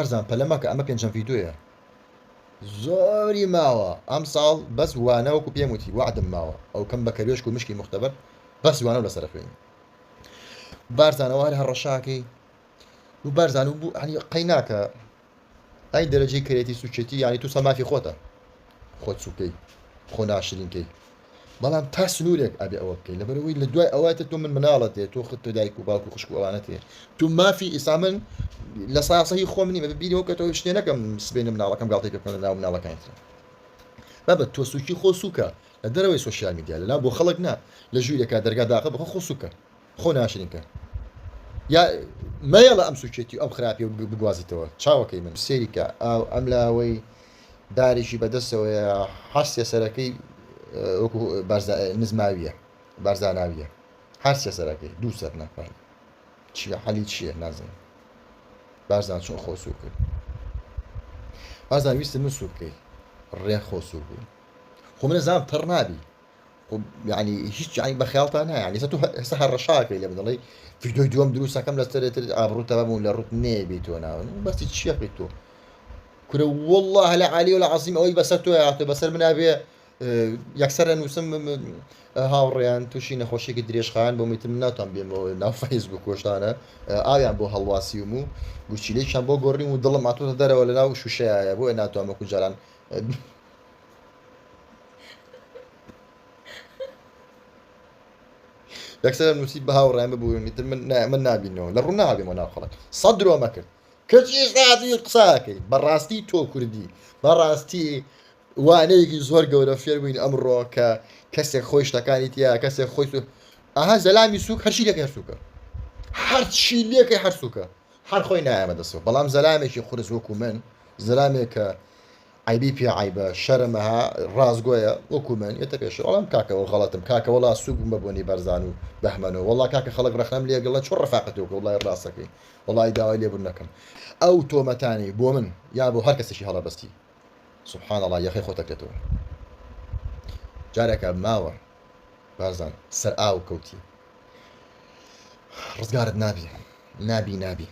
بارزان پەلەمە کە ئەمە پێنجەم ڤیدۆیە زۆری ماوە ئەم ساڵ بەس وانەوەکو پێم وتی وعدم ماوە ئەو کەم بە کەروێشک و مشکی مختبەر بەس وانە لەسەر خوێنی بارزانەوە هەڕەشاکەی و بارزان و بوو هەنی قەی ناکە ئەی دەرەجەی کەرێتی سوچێتی یانی تو سەمافی خۆتە خۆت سوکەی خۆ ناشرینکەی بەڵام تا سنوورێک ئەبێ ئەوە بکەیت لەبەرەوەی لە دوای ئەواتە تۆ من مناڵەت هەیە تۆ خت تۆ دایک و باوک و خوشک و ئەوانەت هەیە تو مافی ئیسا من لە ساسەی خۆم نیمە ببینەوە کە تۆ شتێ نەکەم سبێنە مناڵەکەم گاڵتەی پێ بکەن لە ناو مناڵەکانترا بابەت تۆ سوکی خۆ سووکە لە دەرەوەی سۆشیال میدیا لەناو بۆ خەڵک نا لە ژوورێکا دەرگا داخە بخۆ خۆ سووکە خۆ ناشرینکە یا مەیەڵە ئەم سوچێتی ئەم خراپی و بگوازیتەوە چاوەکەی من سێریکە ئاو ئەم لاوەی داریشی بەدەستەوەیە حەسیە سەرەکەی وەکو نزماویە بارزاناویە هەرسیە سەرەکەی دوو سەر نەفان چیە حەلی چییە نازانم بارزان چۆن خۆ سوو کرد بارزان ویستن من سوو بکەی ڕێ خۆ سوو بوو خۆ من نەزانم پڕ نابی یعنی هیچ یعنی بە خەیاڵتان هەیە یعنی تو ئێستا هەڕەشاکەی لێ بدەڵێ ڤیدۆی دووەم دروستەکەم لەسەرێتر ئابڕوو تەبەبوو لە ڕوت نێبێتەوە ناون بەستی چییە بکەیت تۆ کورە والله لە عالی و لە عەزیم ئەوەی بەسەر تۆ هاتۆ بەسەر منابێ یەکسەر نووسم هاوڕێیان تووشی نەخۆشیێکی درێژخایان بۆ میتر من ناتوان بێمەوە ناو فەیسبوک کۆشتانە ئاویان بۆ هەڵواسیم و گوچیلێکیان بۆ گۆڕیم و دڵم هاتوۆتە دەرەوە لە ناو شوشەیە بۆ ناتوان وەکو جاران یەکسەر نووسی بە هاوڕێیان ببوو میتر من نابینەوە لە ڕوو نابێمەوە ناو خەڵک سەد درۆ مەکرد کەچیش نازی قساکەی بەڕاستی تۆ کوردی بەڕاستی وانەیەکی زۆر گەورە فێر بووین ئەمڕۆ کە کەسێک خۆی شتەکانی تیا کەسێک خۆی ئاها زەلامی سووک هەرچی لێک هەرسووکە هەرچی لێکەی هەرسووکە هەر خۆی نایەمە دەسەوە بەڵام زەلامێکی خورز وەکو من زەلامێک کە عیبی پێ عیبە شەرمەها ڕازگۆیە وەکو من ئێتە پێش وەڵام کاکەەوە غەڵەتم کاکە وەڵا سووک بوومە بۆنی بەرزان و بەهمەنەوە وەڵا کاکە خەڵک ڕەخنەم لێگەڵە چۆن ڕەفاقەتەوە وڵای ڕاستەکەی وڵای داوای لێبوون نەکەم ئەو تۆمەتانی بۆ من یا بۆ هەر کەسێکی هەڵەبەستی سبحان الله یەخی خۆتەکێتەوە جارێکە ماوە بارزان سەر ئاو کەوتی ڕزگارت نابی